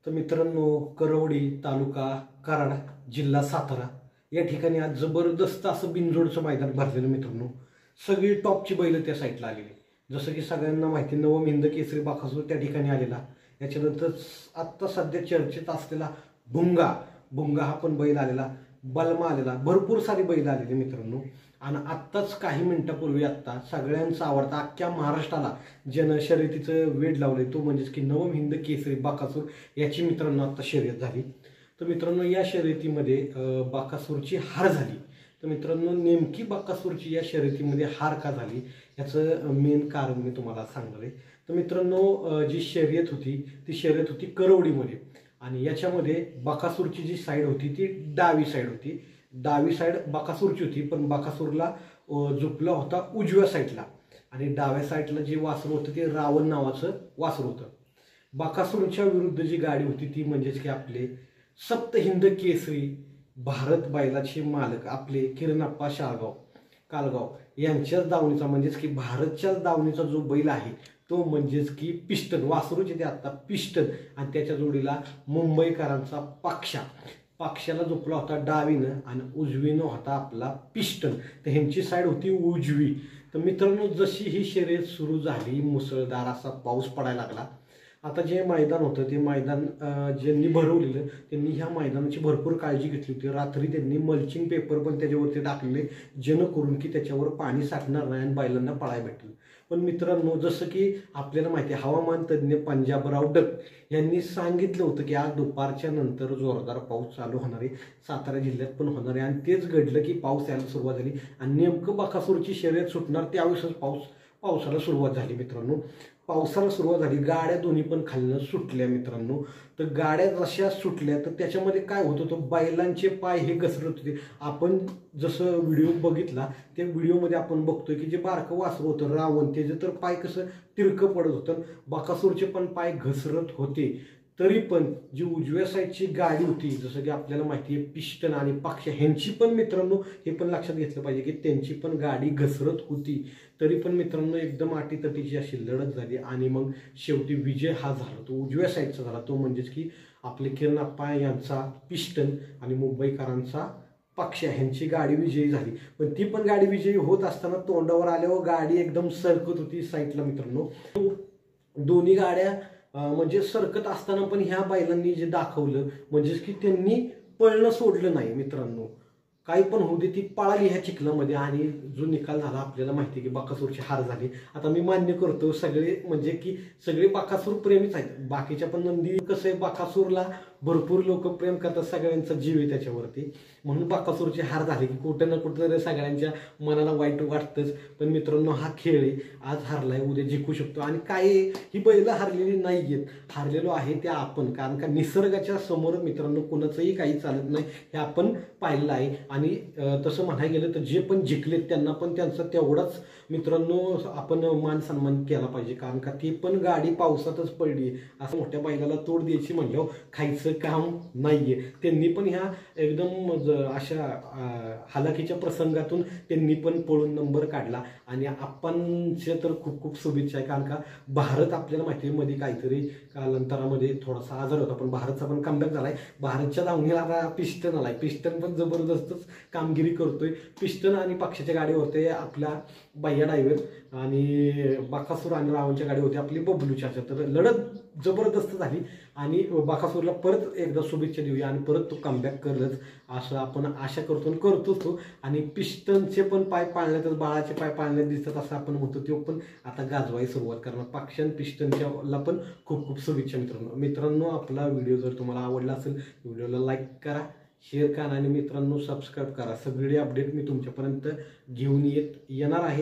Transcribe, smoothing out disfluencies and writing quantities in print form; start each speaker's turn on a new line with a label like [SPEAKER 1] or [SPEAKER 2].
[SPEAKER 1] तर मित्रांनो, करवडी तालुका कराड जिल्हा सातारा या ठिकाणी आज जबरदस्त असं बिनजोडचं मैदान भरलेलं मित्रांनो. सगळी टॉपची बैल त्या साईडला आलेली. जसं की सगळ्यांना माहिती, नवम हिंद केसरी बाकासूर त्या ठिकाणी आलेला. याच्यानंतर आत्ता सध्या चर्चेत असलेला भुंगा भुंगा हा पण बैल आलेला, बलमा आलेला, भरपूर सारी बैल आलेली मित्रांनो. आणि आत्ताच काही मिनिटापूर्वी आत्ता सगळ्यांचा आवडता अख्ख्या महाराष्ट्राला ज्यानं शर्यतीचं वेड लावलंय तो म्हणजेच की नवम हिंद केसरी बाकासूर याची मित्रांनो आत्ता शर्यत झाली. तर मित्रांनो, या शर्यतीमध्ये बाकासूरची हार झाली. तर मित्रांनो, नेमकी बाकासूरची या शर्यतीमध्ये हार का झाली याचं मेन कारण मी तुम्हाला सांगणार आहे. तर मित्रांनो, जी शर्यत होती ती शर्यत होती करवडीमध्ये. आणि याच्यामध्ये बाकासूरची जी साईड होती ती डावी साईड होती. डावी साईड बाकासूरची होती, पण बाकासूरला झुकला होता उजव्या साईडला. आणि डाव्या साईडला जे वासरू होतं ते रावण नावाचं वासरू होतं. बाकासूरच्या विरुद्ध जी गाडी होती ती म्हणजेच की आपले सप्तहिंद केसरी भारत बैलाचे मालक आपले किरणप्पा शाळगाव कालगाव यांच्याच दावणीचा म्हणजेच की भारतच्याच दावणीचा जो बैल आहे तो म्हणजेच की पिस्टन वासरूचे ते आता पिस्टन. आणि त्याच्या जोडीला मुंबईकरांचा पाक्षाला झोपला होता डावीनं आणि उजवीनं होता आपला पिस्टन. तर ह्यांची साईड होती उजवी. तर मित्रांनो, जशी ही शर्यत सुरू झाली मुसळधार असा पाऊस पडायला लागला. आता जे मैदान होतं ते मैदान ज्यांनी भरवलेलं त्यांनी ह्या मैदानाची भरपूर काळजी घेतली होती. रात्री त्यांनी मल्चिंग पेपर पण त्याच्यावरती टाकले जेणेकरून की त्याच्यावर पाणी साठणार नाही आणि बैलांना पळायला भेटेल. पण मित्रांनो, जसं की आपल्याला माहिती आहे, हवामान तज्ज्ञ पंजाबराव डक यांनी सांगितलं होतं की आज दुपारच्या नंतर जोरदार पाऊस चालू होणार आहे, सातारा जिल्ह्यात पण होणार आहे. आणि तेच घडलं की पाऊस यायला सुरुवात झाली आणि नेमकं बाकासूरची शर्यत सुटणार त्यावेळेसच पावसाला सुरुवात झाली मित्रांनो. पावसाला सुरुवात झाली, गाड्या दोन्ही पण खालनं सुटल्या मित्रांनो. तर गाड्या जशा सुटल्या तर त्याच्यामध्ये काय होत होतं, बैलांचे पाय हे घसरत होते. आपण जसं व्हिडिओ बघितला त्या व्हिडिओमध्ये आपण बघतोय की जे बारकं वासरू होतं रावण त्याचं तर पाय कसं तिरकं पडत होतं, बाकासूरचे पण पाय घसरत होते. तरी पण जी उजव्या साईडची गाडी होती जसं की आपल्याला माहिती आहे पिस्टन आणि पक्ष ह्यांची पण मित्रांनो हे पण लक्षात घेतलं पाहिजे की त्यांची पण गाडी घसरत होती. तरी पण मित्रांनो एकदम अटीतटीची अशी लढत झाली आणि मग शेवटी विजय हा झाला तो उजव्या साईडचा झाला. तो म्हणजेच की आपले किरणप्पा यांचा पिस्टन आणि मुंबईकरांचा पक्ष ह्यांची गाडी विजयी झाली. पण ती पण गाडी विजयी होत असताना तोंडावर आल्यावर गाडी एकदम सरकत होती साईडला मित्रांनो. दोन्ही गाड्या म्हणजे सरकत असताना पण ह्या बैलांनी जे दाखवलं म्हणजेच की त्यांनी पळणं सोडलं नाही मित्रांनो. काही पण होऊ दे ती पळाली ह्या चिखलामध्ये आणि जो निकाल झाला आपल्याला माहिती आहे की बाकासूरची हार झाली. आता मी मान्य करतो सगळे म्हणजे की सगळे बाकासूर प्रेमीच आहेत. बाकीच्या पण नंदी कसं आहे, बाकासूरला भरपूर लोक प्रेम करतात, सगळ्यांचा जीव आहे त्याच्यावरती. म्हणून बाकासूरची हार झाली की कुठं ना कुठं तरी सगळ्यांच्या मनाला वाईट वाटतंच. पण मित्रांनो, हा खेळ आहे, आज हारलाय उद्या जिंकू शकतो. आणि काय ही बैल हारलेली नाही आहेत, हारलेलो आहे त्या आपण. कारण का निसर्गाच्या समोर मित्रांनो कुणाचंही काही चालत नाही हे आपण पाहिलं आहे. आणि तसं म्हणायला गेलं तर जे पण जिंकलेत त्यांना पण त्यांचा तेवढाच मित्रांनो आपण मान सन्मान केला पाहिजे. कारण का ती पण गाडी पावसातच पडली, असं मोठ्या बैलाला तोड द्यायची म्हणल्यावर खायचं काम नाहीये. त्यांनी पण ह्या एकदम अशा हालाकीच्या प्रसंगातून त्यांनी पण पळून नंबर काढला. आणि आपणचे तर खूप खूप शुभेच्छा आहे. कारण का भारत आपल्याला माहिती आहे मध्ये काहीतरी कालांतरामध्ये थोडासा आजार होता, पण भारतचा पण कमबॅक झालाय. भारतच्या धावणीला आता पिस्टन आलाय, पिस्टन पण जबरदस्तच कामगिरी करतोय. पिस्टन आणि पक्षाच्या गाडी होते आपला भैया ड्रायव्हर आणि बाकासूर आणि रावणच्या गाडी होती आपली बबलूच्या. तर लढत जबरदस्त झाली आणि बाकासूरला परत एकदा शुभेच्छा देऊया आणि परत तो कमबॅक करलच असं आपण आशा करतोच तो. आणि पिस्टनचे पण पाय पाळण्यातच बाळाचे पाय पाळण्यात दिसतात असं आपण म्हणतो, तो पण आता गाजवायला सुरुवात करणार. पक्ष आणि पिस्टनच्याला पण खूप खूप शुभेच्छा मित्रांनो. आपला व्हिडिओ जर तुम्हाला आवडला असेल व्हिडिओला लाईक करा, शेअर करा आणि मित्रांनो सबस्क्राईब करा. सगळे अपडेट मी तुमच्यापर्यंत घेऊन येणार आहे.